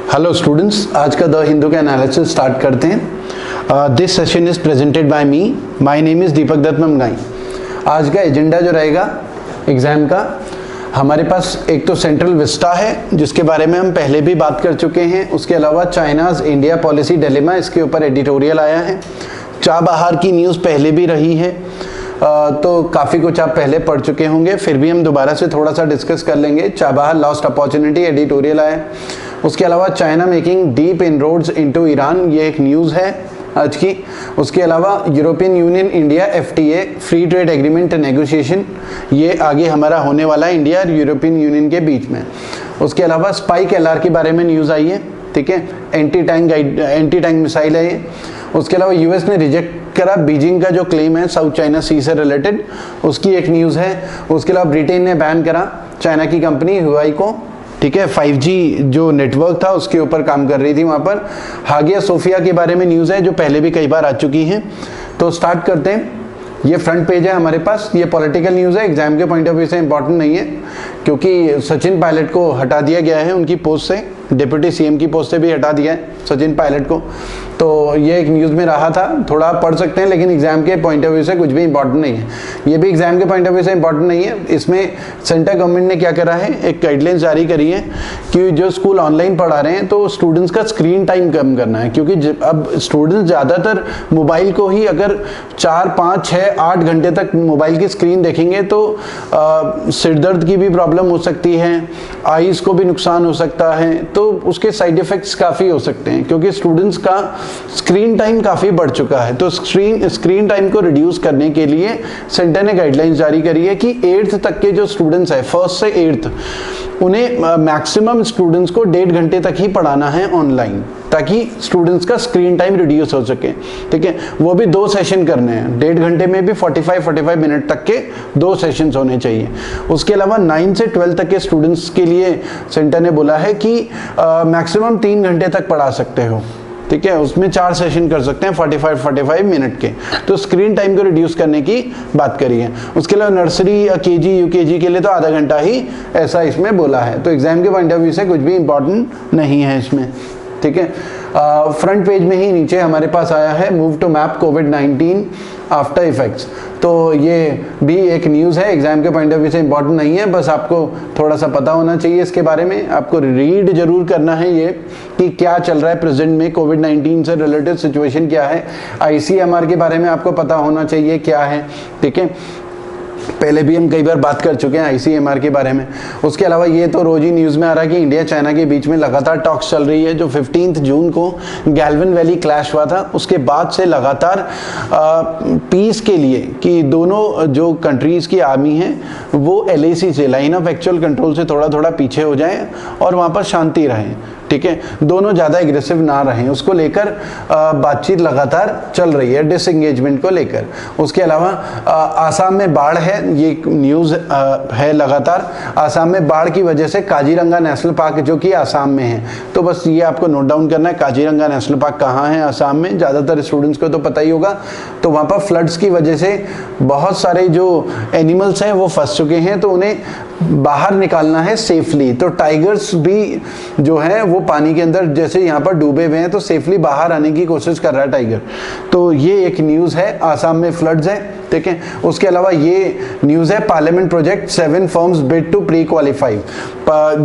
Hello students, आज का the Hindu का एनालिसिस स्टार्ट करते हैं। This session is presented by me. My name is Deepak Dutt Mamgai. आज का एजेंडा जो रहेगा एग्जाम का, हमारे पास एक तो सेंट्रल विस्टा है जिसके बारे में हम पहले भी बात कर चुके हैं। उसके अलावा चाइनाज इंडिया पॉलिसी डिलेमा, इसके ऊपर एडिटोरियल आया है। चाबहार की न्यूज़ पहले भी रही है, तो काफ़ी कुछ आप पहले पढ़ चुके होंगे, फिर भी हम दोबारा से थोड़ा सा डिस्कस कर लेंगे। चाबहार लॉस्ट अपॉर्चुनिटी एडिटोरियल आया। उसके अलावा China making deep inroads into Iran, ये एक न्यूज़ है आज की। उसके अलावा European union India FTA free trade agreement negotiation, ये आगे हमारा होने वाला है इंडिया और यूरोपियन यूनियन के बीच में। उसके अलावा स्पाइक LR के बारे में न्यूज़ आई है, ठीक है, एंटी टैंक मिसाइल है ये। उसके अलावा यूएस ने रिजेक्ट करा बीजिंग का जो क्लेम है साउथ चाइना सी से रिलेटेड, उसकी एक न्यूज़ है। उसके अलावा ब्रिटेन ने बैन करा चाइना की कंपनी हुआई को, ठीक है, 5G जो नेटवर्क था उसके ऊपर काम कर रही थी वहाँ पर। हागिया सोफिया के बारे में न्यूज़ है जो पहले भी कई बार आ चुकी हैं। तो स्टार्ट करते हैं। ये फ्रंट पेज है हमारे पास, ये पॉलिटिकल न्यूज़ है, एग्जाम के पॉइंट ऑफ व्यू से इंपॉर्टेंट नहीं है क्योंकि सचिन पायलट को हटा दिया गया है उनकी पोस्ट से, डिप्टी CM की पोस्ट से भी हटा दिया है सचिन पायलट को। तो ये एक न्यूज़ में रहा था, थोड़ा आप पढ़ सकते हैं, लेकिन एग्जाम के पॉइंट ऑफ व्यू से कुछ भी इंपॉर्टेंट नहीं है। ये भी एग्जाम के पॉइंट ऑफ व्यू से इंपॉर्टेंट नहीं है। इसमें सेंट्रल गवर्नमेंट ने क्या करा है, एक गाइडलाइंस जारी करी है कि जो स्कूल ऑनलाइन पढ़ा रहे हैं तो स्टूडेंट्स का स्क्रीन टाइम कम करना है, क्योंकि अब स्टूडेंट्स ज़्यादातर मोबाइल को ही अगर 4, 5, 6, 8 घंटे तक मोबाइल की स्क्रीन देखेंगे तो सिर दर्द की भी प्रॉब्लम हो सकती है, आईज को भी नुकसान हो सकता है, तो उसके साइड इफ़ेक्ट्स काफ़ी हो सकते हैं क्योंकि स्टूडेंट्स का स्क्रीन टाइम काफ़ी बढ़ चुका है। तो स्क्रीन टाइम को रिड्यूस करने के लिए सेंटर ने गाइडलाइंस जारी करी है कि 8th तक के जो स्टूडेंट्स हैं, 1st से 8th, उन्हें मैक्सिमम स्टूडेंट्स को 1.5 घंटे तक ही पढ़ाना है ऑनलाइन, ताकि स्टूडेंट्स का स्क्रीन टाइम रिड्यूस हो सके, ठीक है। वो भी 2 सेशन करने हैं, 1.5 घंटे में भी 45 मिनट तक के 2 सेशंस होने चाहिए। उसके अलावा 9 से 12 तक के स्टूडेंट्स के लिए सेंटर ने बोला है कि मैक्सिमम 3 घंटे तक पढ़ा सकते हो, ठीक है, उसमें 4 सेशन कर सकते हैं 45 मिनट के। तो स्क्रीन टाइम को रिड्यूस करने की बात करी है। उसके अलावा नर्सरी, KG, UKG के लिए तो आधा घंटा ही ऐसा इसमें बोला है। तो एग्जाम के पॉइंट ऑफ व्यू से कुछ भी इंपॉर्टेंट नहीं है इसमें, ठीक है। फ्रंट पेज में ही नीचे हमारे पास आया है move to map Covid after effects. तो ये भी एक न्यूज़ है, एग्जाम के पॉइंट ऑफ व्यू से इंपॉर्टेंट नहीं है, बस आपको थोड़ा सा पता होना चाहिए इसके बारे में। आपको रीड जरूर करना है ये कि क्या चल रहा है प्रेजेंट में, कोविड-19 से रिलेटेड सिचुएशन क्या है। ICMR के बारे में आपको पता होना चाहिए क्या है, ठीक है, पहले भी हम कई बार बात कर चुके हैं ICMR के बारे में। उसके अलावा ये तो रोज ही न्यूज़ में आ रहा है कि इंडिया चाइना के बीच में लगातार टॉक्स चल रही है। जो 15 जून को गैल्वन वैली क्लैश हुआ था, उसके बाद से लगातार पीस के लिए कि दोनों जो कंट्रीज़ की आर्मी है वो LAC से, लाइन ऑफ एक्चुअल कंट्रोल से थोड़ा थोड़ा पीछे हो जाए और वहाँ पर शांति रहे, ठीक है, दोनों ज़्यादा एग्रेसिव ना रहें, उसको लेकर बातचीत लगातार चल रही है, डिसएंगेजमेंट को लेकर। उसके अलावा आसाम में बाढ़ है, ये न्यूज़ है लगातार। आसाम में बाढ़ की वजह से काजीरंगा नेशनल पार्क जो कि आसाम में है, तो बस ये आपको नोट डाउन करना है काजीरंगा नेशनल पार्क कहाँ है आसाम में, ज़्यादातर स्टूडेंट्स को तो पता ही होगा। तो वहाँ पर फ्लड्स की वजह से बहुत सारे जो एनिमल्स हैं वो फंस चुके हैं, तो उन्हें बाहर निकालना है सेफली। तो टाइगर्स भी जो है वो पानी के अंदर जैसे यहाँ पर डूबे हुए हैं, तो सेफली बाहर आने की कोशिश कर रहा है टाइगर। तो ये एक न्यूज़ है, आसाम में फ्लड्स है, ठीक है। उसके अलावा ये न्यूज़ है parliament project 7 firms bid to pre qualify.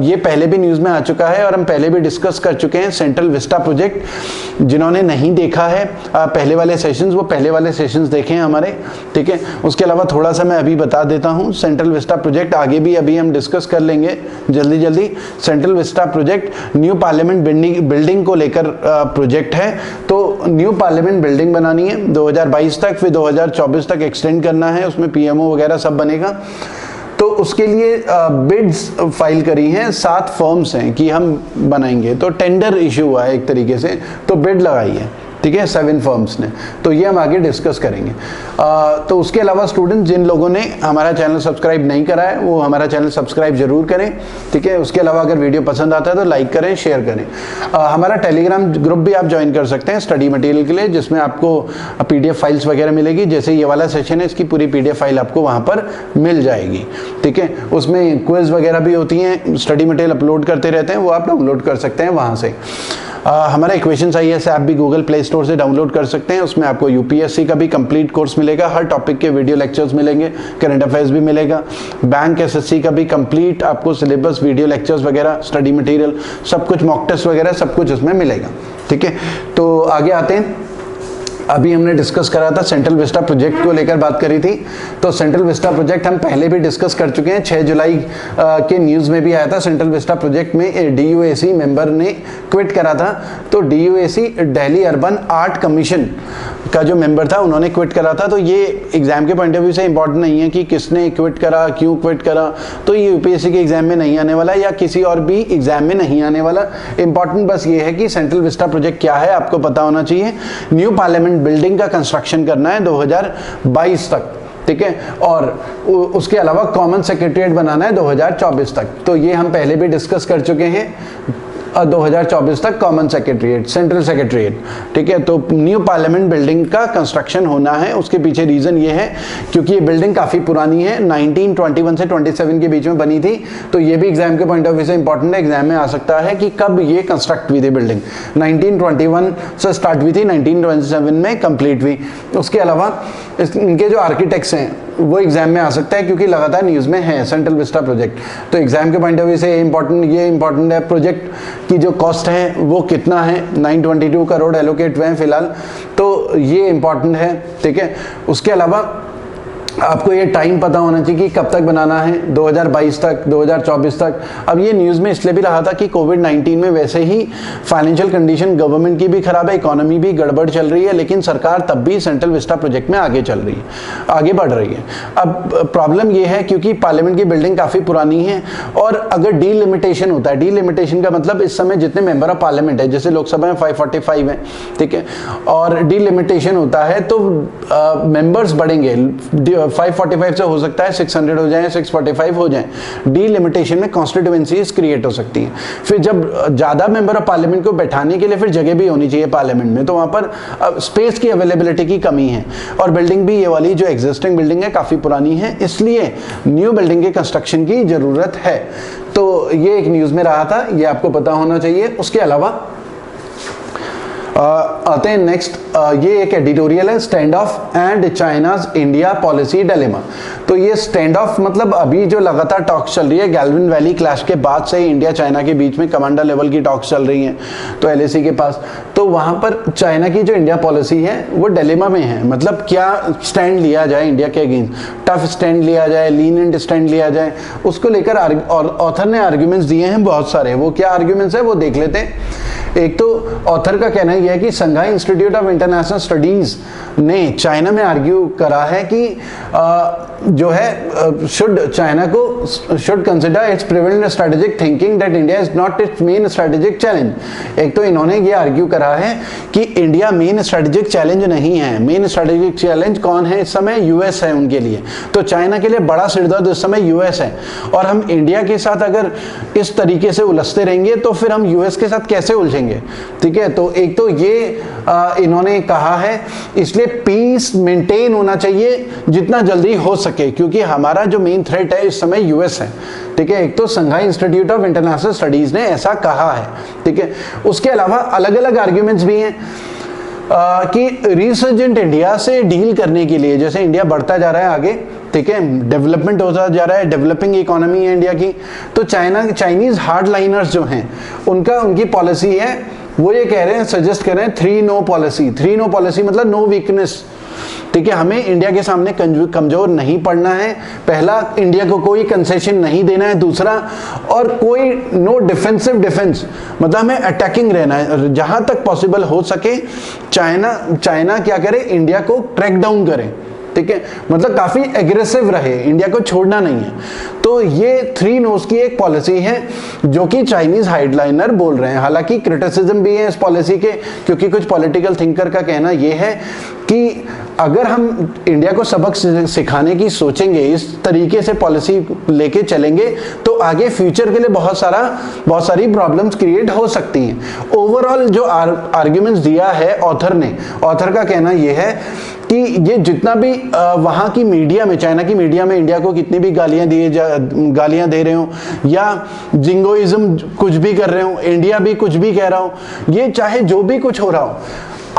ये पहले भी न्यूज़ में आ चुका है और हम पहले भी डिस्कस कर चुके हैं। सेंट्रल विस्टा प्रोजेक्ट जिन्होंने नहीं देखा है पहले वाले सेशंस, वो पहले वाले सेशंस देखें हमारे, ठीक है। उसके अलावा थोड़ा सा मैं अभी बता देता हूँ, सेंट्रल विस्टा प्रोजेक्ट आगे भी अभी हम डिस्कस कर लेंगे जल्दी। Central Vista project new parliament building को लेकर प्रोजेक्ट है। तो न्यू पार्लियामेंट बिल्डिंग बनानी है 2022 तक, फिर 2024 तक एक्सटेंड करना है, उसमें PMO वगैरह सब बनेगा। तो उसके लिए बिड्स फाइल करी हैं, 7 फर्म्स हैं कि हम बनाएंगे। तो टेंडर इशू हुआ है एक तरीके से, तो बिड लगाई है, ठीक है, 7 फर्म्स ने। तो ये हम आगे डिस्कस करेंगे। तो उसके अलावा स्टूडेंट जिन लोगों ने हमारा चैनल सब्सक्राइब नहीं करा है वो हमारा चैनल सब्सक्राइब जरूर करें, ठीक है। उसके अलावा अगर वीडियो पसंद आता है तो लाइक करें, शेयर करें। हमारा टेलीग्राम ग्रुप भी आप ज्वाइन कर सकते हैं स्टडी मटेरियल के लिए, जिसमें आपको PDF फाइल्स वगैरह मिलेगी। जैसे ये वाला सेशन है इसकी पूरी PDF फाइल आपको वहाँ पर मिल जाएगी, ठीक है। उसमें क्विज वगैरह भी होती हैं, स्टडी मटेरियल अपलोड करते रहते हैं, वो आप डाउनलोड कर सकते हैं वहाँ से। हमारा इक्वेशंस IAS ऐप भी गूगल प्ले स्टोर से डाउनलोड कर सकते हैं। उसमें आपको UPSC का भी कंप्लीट कोर्स मिलेगा, हर टॉपिक के वीडियो लेक्चर्स मिलेंगे, करंट अफेयर्स भी मिलेगा, बैंक SSC का भी कंप्लीट आपको सिलेबस, वीडियो लेक्चर्स वगैरह, स्टडी मटेरियल, सब कुछ, मॉक टेस्ट वगैरह सब कुछ उसमें मिलेगा, ठीक है। तो आगे आते हैं। अभी हमने डिस्कस करा था सेंट्रल विस्टा प्रोजेक्ट को लेकर बात करी थी। तो सेंट्रल विस्टा प्रोजेक्ट हम पहले भी डिस्कस कर चुके हैं, 6 जुलाई के न्यूज़ में भी आया था। सेंट्रल विस्टा प्रोजेक्ट में DUAC मेंबर ने क्विट करा था। तो DUAC Delhi urban art commission का जो मेंबर था उन्होंने क्विट करा था। तो ये एग्जाम के पॉइंट ऑफ व्यू से इंपॉर्टेंट नहीं है कि किसने क्विट करा, क्यों क्विट करा। तो ये UPSC के एग्जाम में नहीं आने वाला या किसी और भी एग्जाम में नहीं आने वाला। इंपॉर्टेंट बस ये है कि सेंट्रल विस्टा प्रोजेक्ट क्या है आपको पता होना चाहिए। न्यू पार्लियामेंट बिल्डिंग का कंस्ट्रक्शन करना है 2022 तक, ठीक है। और उसके अलावा कॉमन सेक्रेटरीट बनाना है 2024 तक। तो ये हम पहले भी डिस्कस कर चुके हैं। 2024 तक कॉमन सेक्रेटरीट, सेंट्रल सेक्रेटरीट, ठीक है। तो न्यू पार्लियामेंट बिल्डिंग का कंस्ट्रक्शन होना है। उसके पीछे रीजन ये है क्योंकि ये बिल्डिंग काफी पुरानी है, 1921 से 27 के बीच में बनी थी। तो ये भी एग्जाम के पॉइंट ऑफ व्यू से इंपॉर्टेंट है, एग्जाम में आ सकता है कि कब ये कंस्ट्रक्ट हुई थी बिल्डिंग। 1921 से स्टार्ट हुई थी, 1927 में कंप्लीट हुई। उसके अलावा इनके जो आर्किटेक्ट्स हैं वो एग्जाम में आ सकता है क्योंकि लगातार न्यूज़ में है सेंट्रल विस्टा प्रोजेक्ट। तो एग्जाम के पॉइंट ऑफ व्यू से ये इंपॉर्टेंट है। प्रोजेक्ट की जो कॉस्ट है वो कितना है, 922 करोड़ एलोकेट हुए हैं फिलहाल। तो ये इंपॉर्टेंट है, ठीक है। उसके अलावा आपको ये टाइम पता होना चाहिए कि कब तक बनाना है, 2022 तक, 2024 तक। अब ये न्यूज़ में इसलिए भी रहा था कि कोविड-19 में वैसे ही फाइनेंशियल कंडीशन गवर्नमेंट की भी खराब है, इकोनॉमी भी गड़बड़ चल रही है, लेकिन सरकार तब भी सेंट्रल विस्टा प्रोजेक्ट में आगे चल रही है, आगे बढ़ रही है। अब प्रॉब्लम ये है क्योंकि पार्लियामेंट की बिल्डिंग काफ़ी पुरानी है और अगर डीलिमिटेशन होता है, डीलिमिटेशन का मतलब इस समय जितने मेंबर ऑफ पार्लियामेंट है, जैसे लोकसभा में 545 है, ठीक है, और डीलिमिटेशन होता है तो मेंबर्स बढ़ेंगे। 545 से हो सकता है 600 हो जाए, 645 हो जाए। डीलिमिटेशन में कॉन्स्टिट्यूएंसीज क्रिएट हो सकती हैं। फिर जब ज्यादा मेंबर ऑफ पार्लियामेंट को बैठाने के लिए फिर जगह भी होनी चाहिए पार्लियामेंट में, तो वहां पर स्पेस की अवेलेबिलिटी की कमी है। और बिल्डिंग भी ये वाली जो एग्जिस्टिंग बिल्डिंग है काफी पुरानी है, इसलिए न्यू बिल्डिंग के कंस्ट्रक्शन की जरूरत है। तो ये एक न्यूज में रहा था, ये आपको पता होना चाहिए। उसके अलावा आते हैं नेक्स्ट, ये एक एडिटोरियल है, stand of and China's India policy dilemma. तो ये स्टैंड ऑफ मतलब अभी जो लगातार टॉक्स चल रही है, गैल्विन वैली क्लैश के बाद से ही इंडिया चाइना के बीच में कमांडर लेवल की टॉक्स चल रही हैं, तो LAC के पास। तो वहां पर चाइना की जो इंडिया पॉलिसी है वो डिलेमा में है, मतलब क्या स्टैंड लिया जाए इंडिया के अगेंस्ट, टफ स्टैंड लिया जाए, लीनिएंट स्टैंड लिया जाए, उसको लेकर ऑथर ने आर्ग्यूमेंट्स दिए हैं बहुत सारे। वो क्या आर्ग्यूमेंट्स है वो देख लेते हैं। एक तो ऑथर का कहना यह है कि संघाई इंस्टीट्यूट ऑफ इंटरनेशनल स्टडीज ने चाइना में आर्ग्यू करा है कि जो है चाइना को should consider it's prevalent strategic thinking that India is not it's main strategic challenge. एक तो इन्होंने ये आर्ग्यू करा है कि इंडिया मेन स्ट्रेटेजिक चैलेंज नहीं है। मेन स्ट्रेटेजिक चैलेंज कौन है इस समय? US है उनके लिए। तो चाइना के लिए बड़ा सिरदर्द इस समय US है, और हम इंडिया के साथ अगर इस तरीके से उलझते रहेंगे तो फिर हम US के साथ कैसे उलझेंगे, ठीक है। तो एक तो ये इन्होंने कहा है, इसलिए पीस मेंटेन होना चाहिए जितना जल्दी हो सके, क्योंकि हमारा जो मेन थ्रेट है इस समय US है, ठीक है। एक तो संघाई इंस्टीट्यूट ऑफ इंटरनेशनल स्टडीज ने ऐसा कहा है, ठीक है। उसके अलावा अलग अलग आर्ग्यूमेंट्स भी हैं कि रिसर्जेंट इंडिया से डील करने के लिए, जैसे इंडिया बढ़ता जा रहा है आगे, ठीक है, डेवलपमेंट होता जा रहा है, डेवलपिंग इकोनॉमी है इंडिया की, तो चाइनीज हार्ड लाइनर्स जो हैं उनकी पॉलिसी है, वो ये कह रहे हैं, सजेस्ट कर रहे हैं 3 नो पॉलिसी। 3 नो पॉलिसी मतलब नो वीकनेस, ठीक है। हमें इंडिया के सामने कमजोर नहीं पड़ना है। पहला, इंडिया को कोई कंसेशन नहीं देना है। दूसरा, और कोई नो डिफेंसिव डिफेंस, मतलब हमें अटैकिंग रहना है। जहां तक पॉसिबल हो सके चाइना क्या करे, इंडिया को ट्रैक डाउन करे, ठीक है, मतलब काफी एग्रेसिव रहे, इंडिया को छोड़ना नहीं है। तो ये 3 नोस की एक पॉलिसी है जो कि चाइनीज हाइडलाइनर बोल रहे हैं। हालांकि क्रिटिसिज्म भी है इस पॉलिसी के, क्योंकि कुछ पॉलिटिकल थिंकर का कहना यह है कि अगर हम इंडिया को सबक सिखाने की सोचेंगे, इस तरीके से पॉलिसी लेके चलेंगे, तो आगे फ्यूचर के लिए बहुत सारी प्रॉब्लम्स क्रिएट हो सकती हैं। ओवरऑल जो आर्ग्यूमेंट्स दिया है ऑथर का कहना यह है कि ये जितना भी वहाँ की मीडिया में, चाइना की मीडिया में इंडिया को कितनी भी गालियां दे रहे हो या जिंगोइज्म कुछ भी कर रहे हो, इंडिया भी कुछ भी कह रहा हो, ये चाहे जो भी कुछ हो रहा हो,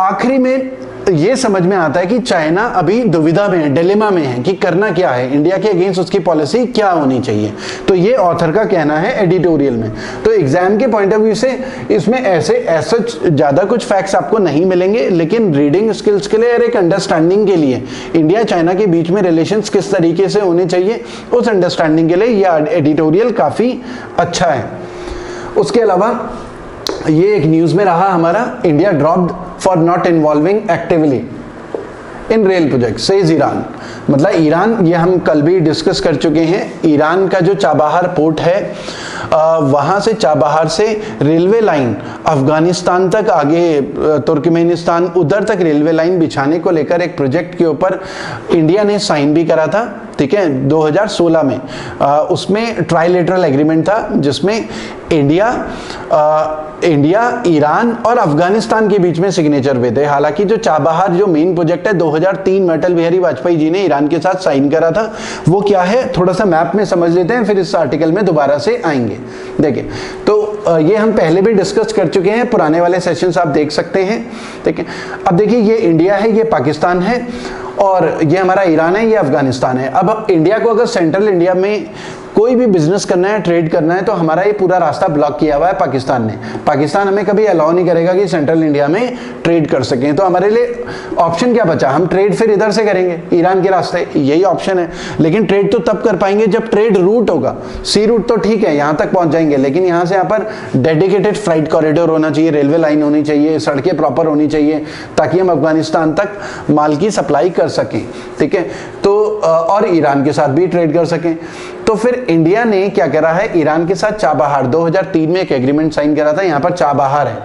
आखिरी में ये समझ में आता है कि चाइना अभी दुविधा में है, डिलेमा में है कि करना क्या है, इंडिया के अगेंस्ट उसकी पॉलिसी क्या होनी चाहिए। तो ये ऑथर का कहना है एडिटोरियल में। तो एग्जाम के पॉइंट ऑफ व्यू से इसमें ऐसा ज्यादा कुछ फैक्ट्स आपको नहीं मिलेंगे, लेकिन रीडिंग स्किल्स के लिए और एक अंडरस्टैंडिंग के लिए, इंडिया चाइना के बीच में रिलेशंस किस तरीके से होने चाहिए, उस अंडरस्टैंडिंग के लिए ये एडिटोरियल काफी अच्छा है। उसके अलावा ये एक न्यूज में रहा हमारा, India dropped for not involving actively in rail project says Iran. मतलब ईरान, ये हम कल भी डिस्कस कर चुके हैं, ईरान का जो चाबहार पोर्ट है, वहां से चाबहार से रेलवे लाइन अफगानिस्तान तक, आगे तुर्कमेनिस्तान, उधर तक रेलवे लाइन बिछाने को लेकर एक प्रोजेक्ट के ऊपर इंडिया ने साइन भी करा था, ठीक है, 2016 में। उसमें ट्राइलेटरल एग्रीमेंट था जिसमें इंडिया, ईरान और अफगानिस्तान के बीच में सिग्नेचर हुए थे। हालांकि जो चाबहार जो मेन प्रोजेक्ट है 2003 में अटल बिहारी वाजपेयी जी ने ईरान के साथ साइन करा था, वो क्या है थोड़ा सा मैप में समझ लेते हैं, फिर इस आर्टिकल में दोबारा से आएंगे। देखिए, तो ये हम पहले भी डिस्कस कर चुके हैं, पुराने वाले सेशंस आप देख सकते हैं, ठीक है। अब देखिए, ये इंडिया है, ये पाकिस्तान है, और ये हमारा ईरान है, ये अफगानिस्तान है। अब इंडिया को अगर सेंट्रल इंडिया में कोई भी बिजनेस करना है, ट्रेड करना है, तो हमारा ये पूरा रास्ता ब्लॉक किया हुआ है पाकिस्तान ने। पाकिस्तान हमें कभी अलाउ नहीं करेगा कि सेंट्रल इंडिया में ट्रेड कर सकें। तो हमारे लिए ऑप्शन क्या बचा, हम ट्रेड फिर इधर से करेंगे, ईरान के रास्ते, यही ऑप्शन है। लेकिन ट्रेड तो तब कर पाएंगे जब ट्रेड रूट होगा। सी रूट तो ठीक है, यहाँ तक पहुंच जाएंगे, लेकिन यहाँ से यहाँ पर डेडिकेटेड फ्लाइट कॉरिडोर होना चाहिए, रेलवे लाइन होनी चाहिए, सड़कें प्रॉपर होनी चाहिए, ताकि हम अफगानिस्तान तक माल की सप्लाई कर सकें, ठीक है। तो और ईरान के साथ भी ट्रेड कर सकें। तो फिर इंडिया ने क्या करा है, ईरान के साथ चाबहार 2003 में एक एग्रीमेंट साइन करा था। यहाँ पर चाबहार है,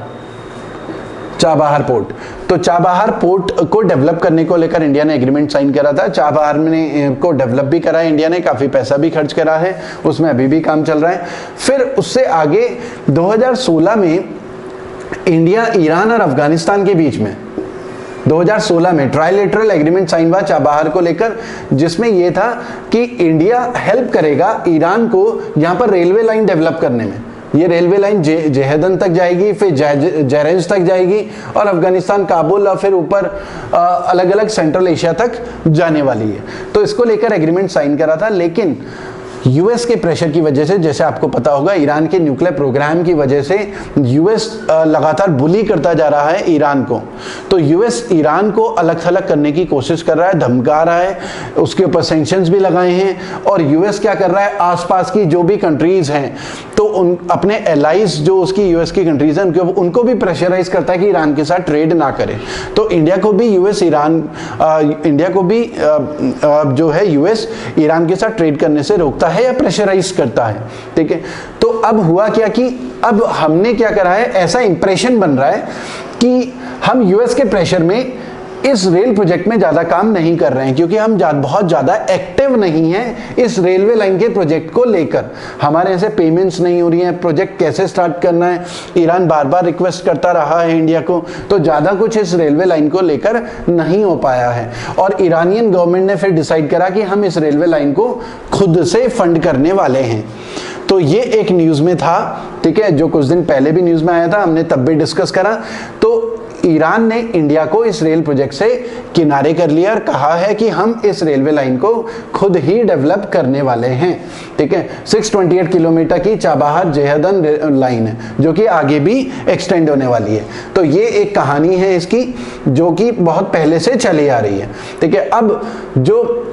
चाबहार पोर्ट। तो चाबहार पोर्ट को डेवलप करने को लेकर इंडिया ने एग्रीमेंट साइन करा था। चाबहार में को डेवलप भी करा है इंडिया ने, काफी पैसा भी खर्च करा है, उसमें अभी भी काम चल रहा है। फिर उससे आगे 2016 में इंडिया, ईरान और अफगानिस्तान के बीच में 2016 में ट्राइलेटरल एग्रीमेंट साइन हुआ चाबहार को लेकर, जिसमें यह था कि इंडिया हेल्प करेगा ईरान को यहां पर रेलवे लाइन डेवलप करने में। ये रेलवे लाइन जेहदन तक जाएगी, फिर जरेज तक जाएगी, और अफगानिस्तान काबुल और फिर ऊपर अलग अलग सेंट्रल एशिया तक जाने वाली है। तो इसको लेकर एग्रीमेंट साइन करा था, लेकिन यूएस के प्रेशर की वजह से, जैसे आपको पता होगा, ईरान के न्यूक्लियर प्रोग्राम की वजह से यूएस लगातार बुली करता जा रहा है ईरान को। तो यूएस ईरान को अलग थलग करने की कोशिश कर रहा है, धमका रहा है, उसके ऊपर सैंक्शंस भी लगाए हैं। और यूएस क्या कर रहा है, आसपास की जो भी कंट्रीज हैं, तो उन अपने एलाइज जो उसकी यूएस की कंट्रीज हैं, उनको भी प्रेशराइज करता है कि ईरान के साथ ट्रेड ना करे। तो इंडिया को भी जो है यूएस ईरान के साथ ट्रेड करने से रोकता है या प्रेशराइज करता है, ठीक है। तो अब हुआ क्या कि अब हमने क्या करा है, ऐसा इंप्रेशन बन रहा है कि हम यूएस के प्रेशर में इस रेल प्रोजेक्ट में ज्यादा काम नहीं कर रहे हैं, क्योंकि हम बहुत ज्यादा एक्टिव नहीं हैं इस रेलवे लाइन के प्रोजेक्ट को लेकर। हमारे ऐसे पेमेंट्स नहीं हो रही हैं, प्रोजेक्ट कैसे स्टार्ट करना है, ईरान बार बार रिक्वेस्ट करता रहा है इंडिया को, तो ज्यादा कुछ इस रेलवे लाइन को लेकर नहीं हो पाया है। और ईरानियन गवर्नमेंट ने फिर डिसाइड करा कि हम इस रेलवे लाइन को खुद से फंड करने वाले हैं। तो ये एक न्यूज में था, ठीक है, जो कुछ दिन पहले भी न्यूज में आया था, हमने तब भी डिस्कस करा। तो ईरान ने इंडिया को इस रेल प्रोजेक्ट से किनारे कर लिया और कहा है कि हम इस रेलवे लाइन को खुद ही डेवलप करने वाले हैं, ठीक है। 628 किलोमीटर की चाबहार जेहदन लाइन है, जो कि आगे भी एक्सटेंड होने वाली है। तो ये एक कहानी है इसकी, जो कि बहुत पहले से चली आ रही है, ठीक है। अब जो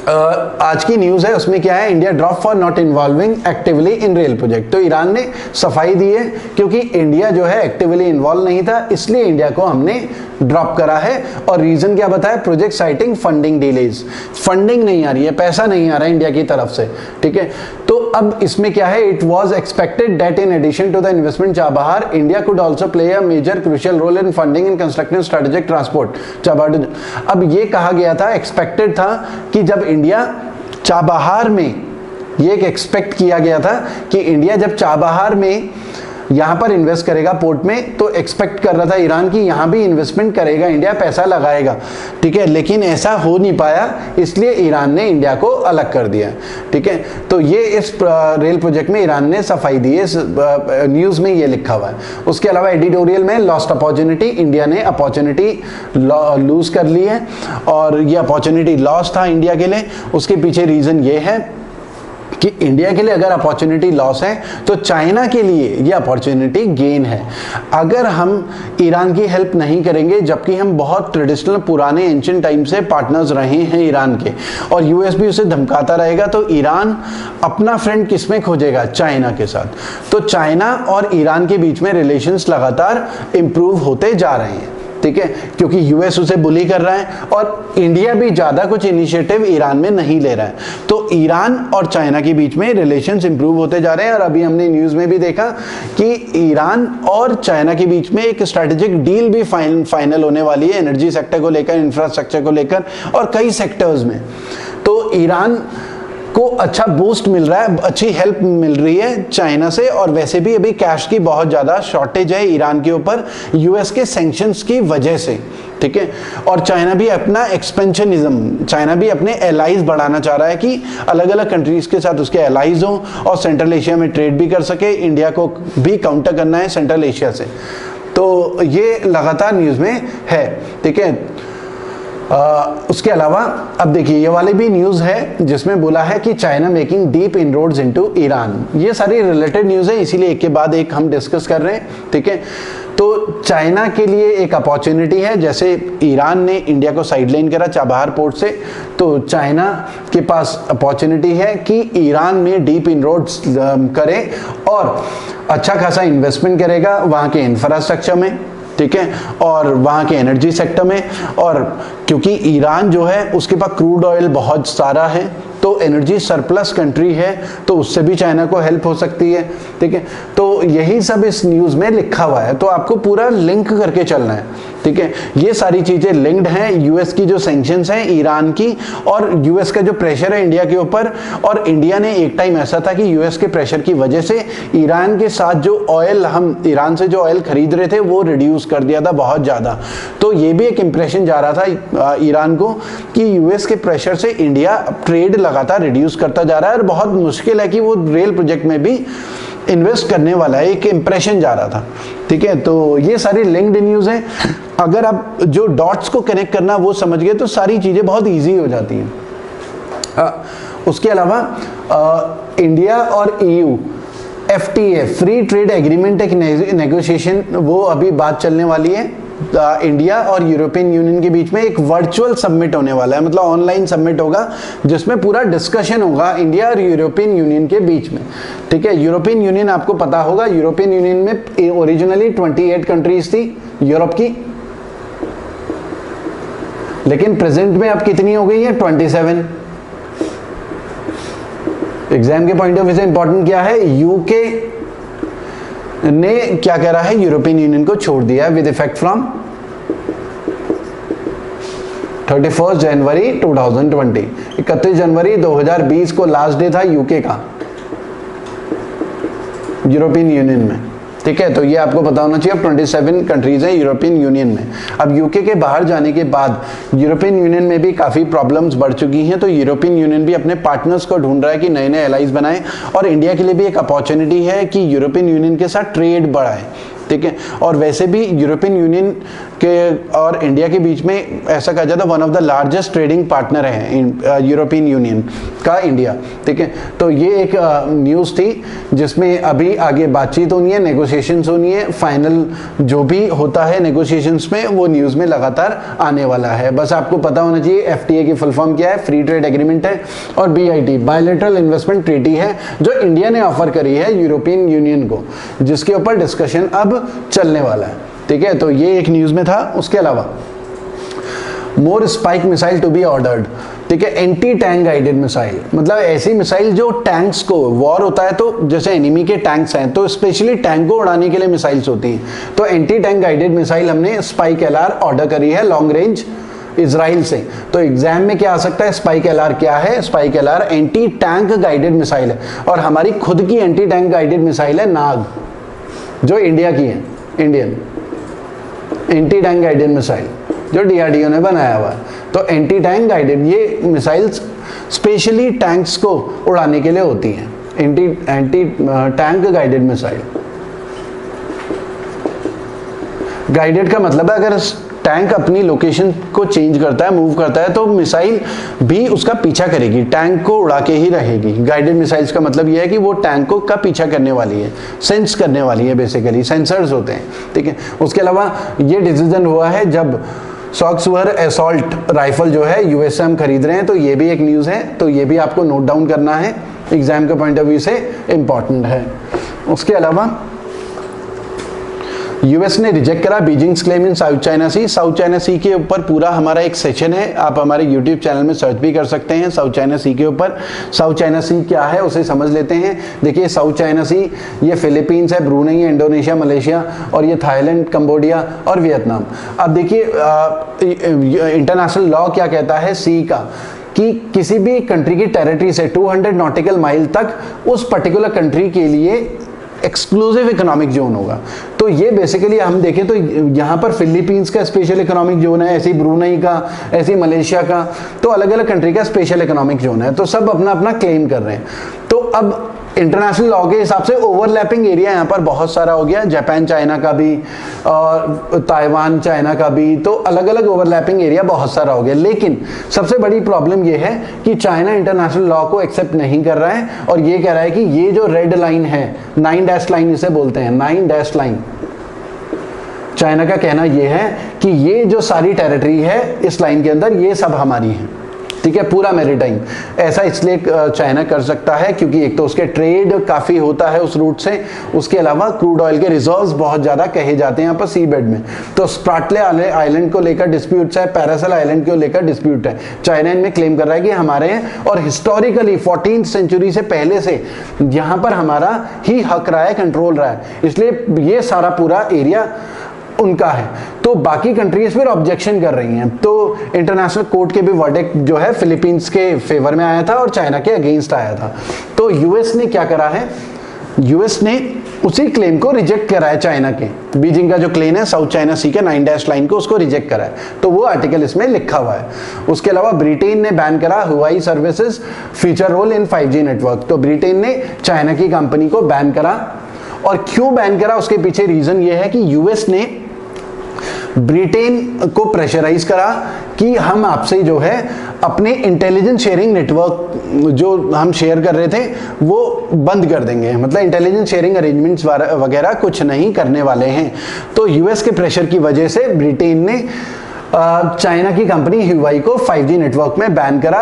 आज की न्यूज है उसमें क्या है, India drop for not involving actively in rail project. तो ईरान ने सफाई दी है क्योंकि इंडिया जो है एक्टिवली इन्वॉल्व नहीं था, इसलिए इंडिया को हमने ड्रॉप करा है। और रीजन क्या बताया, project siting funding delays, funding नहीं आ रही है, पैसा नहीं आ रहा है इंडिया की तरफ से, ठीक है। तो अब इसमें क्या है, it was expected that in addition to the investment Chabahar India could also play a major crucial role in funding in constructing strategic transport Chabahar. अब ये कहा गया था, एक्सपेक्टेड था कि जब इंडिया चाबहार में, ये एक एक्सपेक्ट किया गया था कि इंडिया जब चाबहार में यहां पर इन्वेस्ट करेगा पोर्ट में, तो एक्सपेक्ट कर रहा था ईरान की यहां भी इन्वेस्टमेंट करेगा इंडिया, पैसा लगाएगा, ठीक है। लेकिन ऐसा हो नहीं पाया, इसलिए ईरान ने इंडिया को अलग कर दिया, ठीक है। तो ये इस रेल प्रोजेक्ट में ईरान ने सफाई दी है, इस न्यूज में ये लिखा हुआ है। उसके अलावा एडिटोरियल में लॉस्ट अपॉर्चुनिटी, इंडिया ने अपॉर्चुनिटी लूज कर ली है और ये अपॉर्चुनिटी लॉस था इंडिया के लिए। उसके पीछे रीजन ये है कि इंडिया के लिए अगर अपॉर्चुनिटी लॉस है तो चाइना के लिए ये अपॉर्चुनिटी गेन है। अगर हम ईरान की हेल्प नहीं करेंगे, जबकि हम बहुत ट्रेडिशनल पुराने एंशिएंट टाइम से पार्टनर्स रहे हैं ईरान के, और यूएस भी उसे धमकाता रहेगा, तो ईरान अपना फ्रेंड किसमें खोजेगा, चाइना के साथ। तो चाइना और ईरान के बीच में रिलेशंस लगातार इंप्रूव होते जा रहे हैं, ठीक है, क्योंकि यूएस उसे बुली कर रहा है और इंडिया भी ज्यादा कुछ इनिशिएटिव ईरान में नहीं ले रहा है। तो ईरान और चाइना के बीच में रिलेशंस इंप्रूव होते जा रहे हैं। और अभी हमने न्यूज में भी देखा कि ईरान और चाइना के बीच में एक स्ट्रेटेजिक डील भी फाइनल होने वाली है, एनर्जी सेक्टर को लेकर, इंफ्रास्ट्रक्चर को लेकर और कई सेक्टर्स में। तो ईरान को अच्छा बूस्ट मिल रहा है, अच्छी हेल्प मिल रही है चाइना से। और वैसे भी अभी कैश की बहुत ज्यादा शॉर्टेज है ईरान के ऊपर, यूएस के सैंक्शंस की वजह से, ठीक है। और चाइना भी अपना एक्सपेंशनिज्म, चाइना भी अपने एलाइज बढ़ाना चाह रहा है कि अलग अलग कंट्रीज के साथ उसके एलाइज हो और सेंट्रल एशिया में ट्रेड भी कर सके। इंडिया को भी काउंटर करना है सेंट्रल एशिया से। तो ये लगातार न्यूज में है, ठीक है। उसके अलावा अब देखिए ये वाली भी न्यूज है जिसमें बोला है कि China making deep inroads into Iran. ये सारी रिलेटेड न्यूज है, इसीलिए एक के बाद एक हम डिस्कस कर रहे हैं, ठीक है। तो चाइना के लिए एक अपॉर्चुनिटी है, जैसे ईरान ने इंडिया को साइडलाइन करा चाबहार पोर्ट से, तो चाइना के पास अपॉर्चुनिटी है कि ईरान में डीप इनरोड्स करे और अच्छा खासा इन्वेस्टमेंट करेगा वहां के इंफ्रास्ट्रक्चर में, ठीक है, और वहां के एनर्जी सेक्टर में। और क्योंकि ईरान जो है उसके पास क्रूड ऑयल बहुत सारा है, तो एनर्जी सरप्लस कंट्री है, तो उससे भी चाइना को हेल्प हो सकती है, ठीक है। तो यही सब इस न्यूज में लिखा हुआ है, तो आपको पूरा लिंक करके चलना है, ठीक है। ये सारी चीजें लिंक्ड हैं, यूएस की जो सैंक्शंस हैं ईरान की, और यूएस का जो प्रेशर है इंडिया के ऊपर। और इंडिया ने एक टाइम ऐसा था कि यूएस के प्रेशर की वजह से ईरान के साथ जो ऑयल, हम ईरान से जो ऑयल खरीद रहे थे वो रिड्यूस कर दिया था बहुत ज्यादा। तो ये भी एक इंप्रेशन जा रहा था ईरान को कि यूएस के प्रेशर से इंडिया ट्रेड लगातार रिड्यूस करता जा रहा है और बहुत मुश्किल है कि वो रेल प्रोजेक्ट में भी इन्वेस्ट करने वाला है, एक इंप्रेशन जा रहा था, ठीक है। तो ये सारी लिंक्ड न्यूज है। अगर आप जो डॉट्स को कनेक्ट करना वो समझ गए तो सारी चीजें बहुत इजी हो जाती हैं। उसके अलावा इंडिया और EU FTA, free trade agreement, एक नेगोशिएशन, वो अभी बात चलने वाली है। इंडिया और यूरोपियन यूनियन के बीच में एक वर्चुअल समिट होने वाला है, मतलब ऑनलाइन समिट होगा जिसमें पूरा डिस्कशन होगा इंडिया और यूरोपियन यूनियन के बीच में, ठीक है। यूरोपियन यूनियन आपको पता होगा, यूरोपियन यूनियन में ओरिजिनली 28 कंट्रीज थी यूरोप की, लेकिन प्रेजेंट में अब कितनी हो गई है, 27। एग्जाम के पॉइंट ऑफ व्यू से इंपॉर्टेंट क्या है, यूके ने क्या कह रहा है, यूरोपियन यूनियन को छोड़ दिया विद इफेक्ट फ्रॉम 31 जनवरी 2020। 31 जनवरी 2020 को लास्ट डे था यूके का यूरोपियन यूनियन में, ठीक है। तो ये आपको पता होना चाहिए। अब 27 कंट्रीज हैं यूरोपियन यूनियन में। अब यूके के बाहर जाने के बाद यूरोपियन यूनियन में भी काफ़ी प्रॉब्लम्स बढ़ चुकी हैं, तो यूरोपियन यूनियन भी अपने पार्टनर्स को ढूंढ रहा है कि नए नए एलाइज बनाए। और इंडिया के लिए भी एक अपॉर्चुनिटी है कि यूरोपियन यूनियन के साथ ट्रेड बढ़ाए, ठीक है। और वैसे भी यूरोपियन यूनियन के और इंडिया के बीच में ऐसा कहा जाता है one of the largest trading partner है यूरोपियन यूनियन का इंडिया, ठीक है। तो ये एक न्यूज़ थी जिसमें अभी आगे बातचीत होनी है, नेगोशिएशंस होनी है, फाइनल जो भी होता है नेगोशिएशंस में वो न्यूज़ में लगातार आने वाला है। बस आपको पता होना चाहिए FTA की फुल फॉर्म क्या है, फ्री ट्रेड एग्रीमेंट है, और BIT बायलैटरल इन्वेस्टमेंट ट्रीटी है जो इंडिया ने ऑफर करी है यूरोपियन यूनियन को, जिसके ऊपर डिस्कशन अब चलने वाला है, ठीक है। तो ये एक न्यूज़ में था। उसके अलावा more spike missile to be ordered, ठीक है। एंटी टैंक गाइडेड मिसाइल, मतलब ऐसी मिसाइल जो टैंक्स को, वॉर होता है तो जैसे एनिमी के टैंक्स हैं तो स्पेशली टैंक को उड़ाने के लिए मिसाइल्स होती हैं, तो एंटी टैंक गाइडेड मिसाइल हमने स्पाइक LR ऑर्डर करी है लॉन्ग रेंज इजराइल से। तो एग्जाम में क्या आ सकता है, स्पाइक LR क्या है? Spike LR anti tank guided missile है, और हमारी खुद की एंटी टैंक गाइडेड मिसाइल है नाग, जो इंडिया की है, Indian anti tank guided missile जो DRDO ने बनाया हुआ है। तो एंटी टैंक गाइडेड ये मिसाइल्स स्पेशली टैंक्स को उड़ाने के लिए होती हैं, anti tank guided missile. Guided का मतलब है अगर टैंक अपनी लोकेशन को चेंज करता है, मूव करता है, तो मिसाइल भी उसका पीछा करेगी, टैंक को उड़ा के ही रहेगी। गाइडेड मिसाइल्स का मतलब यह है कि वो टैंक को का पीछा करने वाली है, सेंस करने वाली है, बेसिकली सेंसर्स होते हैं, ठीक है। उसके अलावा ये डिसीजन हुआ है जब सॉक्सवर असॉल्ट राइफल जो है US से हम खरीद रहे हैं, तो ये भी एक न्यूज़ है, तो ये भी आपको नोट डाउन करना है, एग्जाम के पॉइंट ऑफ व्यू से इंपॉर्टेंट है। उसके अलावा US ने रिजेक्ट करा Beijing's claim in South China Sea. South China Sea के ऊपर पूरा हमारा एक सेशन है, आप हमारे YouTube चैनल में सर्च भी कर सकते हैं साउथ चाइना सी के ऊपर। साउथ चाइना सी क्या है उसे समझ लेते हैं। देखिए साउथ चाइना सी ये फिलीपींस है, ब्रूनेई है, इंडोनेशिया, मलेशिया, और ये थाईलैंड, कंबोडिया और वियतनाम। अब देखिए इंटरनेशनल लॉ क्या कहता है सी का, कि किसी भी कंट्री की टेरिटरी से 200 नॉटिकल माइल तक उस पर्टिकुलर कंट्री के लिए एक्सक्लूसिव इकोनॉमिक जोन होगा। तो ये बेसिकली हम देखें तो यहाँ पर फिलीपींस का स्पेशल इकोनॉमिक जोन है, ऐसे ब्रूनेई का, ऐसे मलेशिया का, तो अलग अलग कंट्री का स्पेशल इकोनॉमिक जोन है, तो सब अपना अपना क्लेम कर रहे हैं। तो अब इंटरनेशनल लॉ के हिसाब से ओवरलैपिंग एरिया यहाँ पर बहुत सारा हो गया, जापान चाइना का भी और ताइवान चाइना का भी, तो अलग अलग ओवरलैपिंग एरिया बहुत सारा हो गया। लेकिन सबसे बड़ी प्रॉब्लम ये है कि चाइना इंटरनेशनल लॉ को एक्सेप्ट नहीं कर रहा है, और ये कह रहा है कि ये जो रेड लाइन है, 9 डैश लाइन इसे बोलते हैं, 9 डैश लाइन, चाइना का कहना यह है कि ये जो सारी टेरिटरी है इस लाइन के अंदर ये सब हमारी है, ठीक है, पूरा मैरीटाइम। ऐसा इसलिए चाइना कर सकता है क्योंकि एक तो उसके ट्रेड काफ़ी होता है उस रूट से, उसके अलावा क्रूड ऑयल के रिजर्व्स बहुत ज़्यादा कहे जाते हैं यहाँ पर सी बेड में। तो स्प्राटले आइलैंड को लेकर डिस्प्यूट्स है, पैरासल आइलैंड को लेकर डिस्प्यूट है, चाइना इनमें क्लेम कर रहा है कि हमारे हैं, और हिस्टोरिकली 14th सेंचुरी से पहले से यहाँ पर हमारा ही हक रहा है, कंट्रोल रहा है, इसलिए ये सारा पूरा एरिया उनका है। तो बाकी कंट्रीज फिर ऑब्जेक्शन कर रही हैं, तो इंटरनेशनल कोर्ट के भी वर्डिक्ट जो है फिलीपींस के फेवर में आया था और चाइना के अगेंस्ट आया था। तो US ने क्या करा है, US ने उसी क्लेम को रिजेक्ट करा है, चाइना के बीजिंग का जो क्लेम है साउथ चाइना सी के 9 डैश लाइन को, उसको रिजेक्ट करा है, तो वो आर्टिकल इसमें लिखा हुआ है। उसके अलावा ब्रिटेन ने बैन करा Huawei services future role in 5G network. तो ब्रिटेन ने चाइना की कंपनी को बैन करा, और क्यों बैन करा उसके पीछे रीजन ये है कि US ने ब्रिटेन को प्रेशराइज करा कि हम आपसे जो है अपने इंटेलिजेंस शेयरिंग नेटवर्क जो हम शेयर कर रहे थे वो बंद कर देंगे, मतलब इंटेलिजेंस शेयरिंग अरेंजमेंट्स वगैरह कुछ नहीं करने वाले हैं। तो US के प्रेशर की वजह से ब्रिटेन ने चाइना की कंपनी ह्यूआई को 5G नेटवर्क में बैन करा।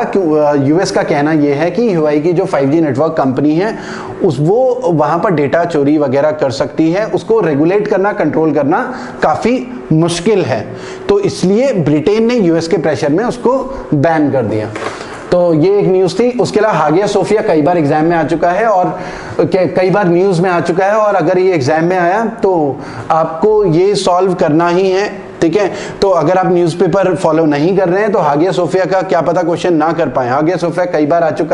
US का कहना यह है कि ह्यूआई की जो 5G नेटवर्क कंपनी है वो वहां पर डेटा चोरी वगैरह कर सकती है, उसको रेगुलेट करना, कंट्रोल करना काफी मुश्किल है, तो इसलिए ब्रिटेन ने US के प्रेशर में उसको बैन कर दिया। तो ये एक न्यूज़ थी। उसके अलावा हागिया सोफिया कई बार एग्जाम में आ चुका है और कई बार न्यूज़ में आ चुका है, और अगर ये एग्जाम में आया तो आपको ये सॉल्व करना ही है, ठीक है। तो अगर आप न्यूज़पेपर फॉलो नहीं कर रहे हैं तो हागिया सोफिया का क्या पता क्वेश्चन ना कर पाए। हागिया सोफिया कई बार आ चुका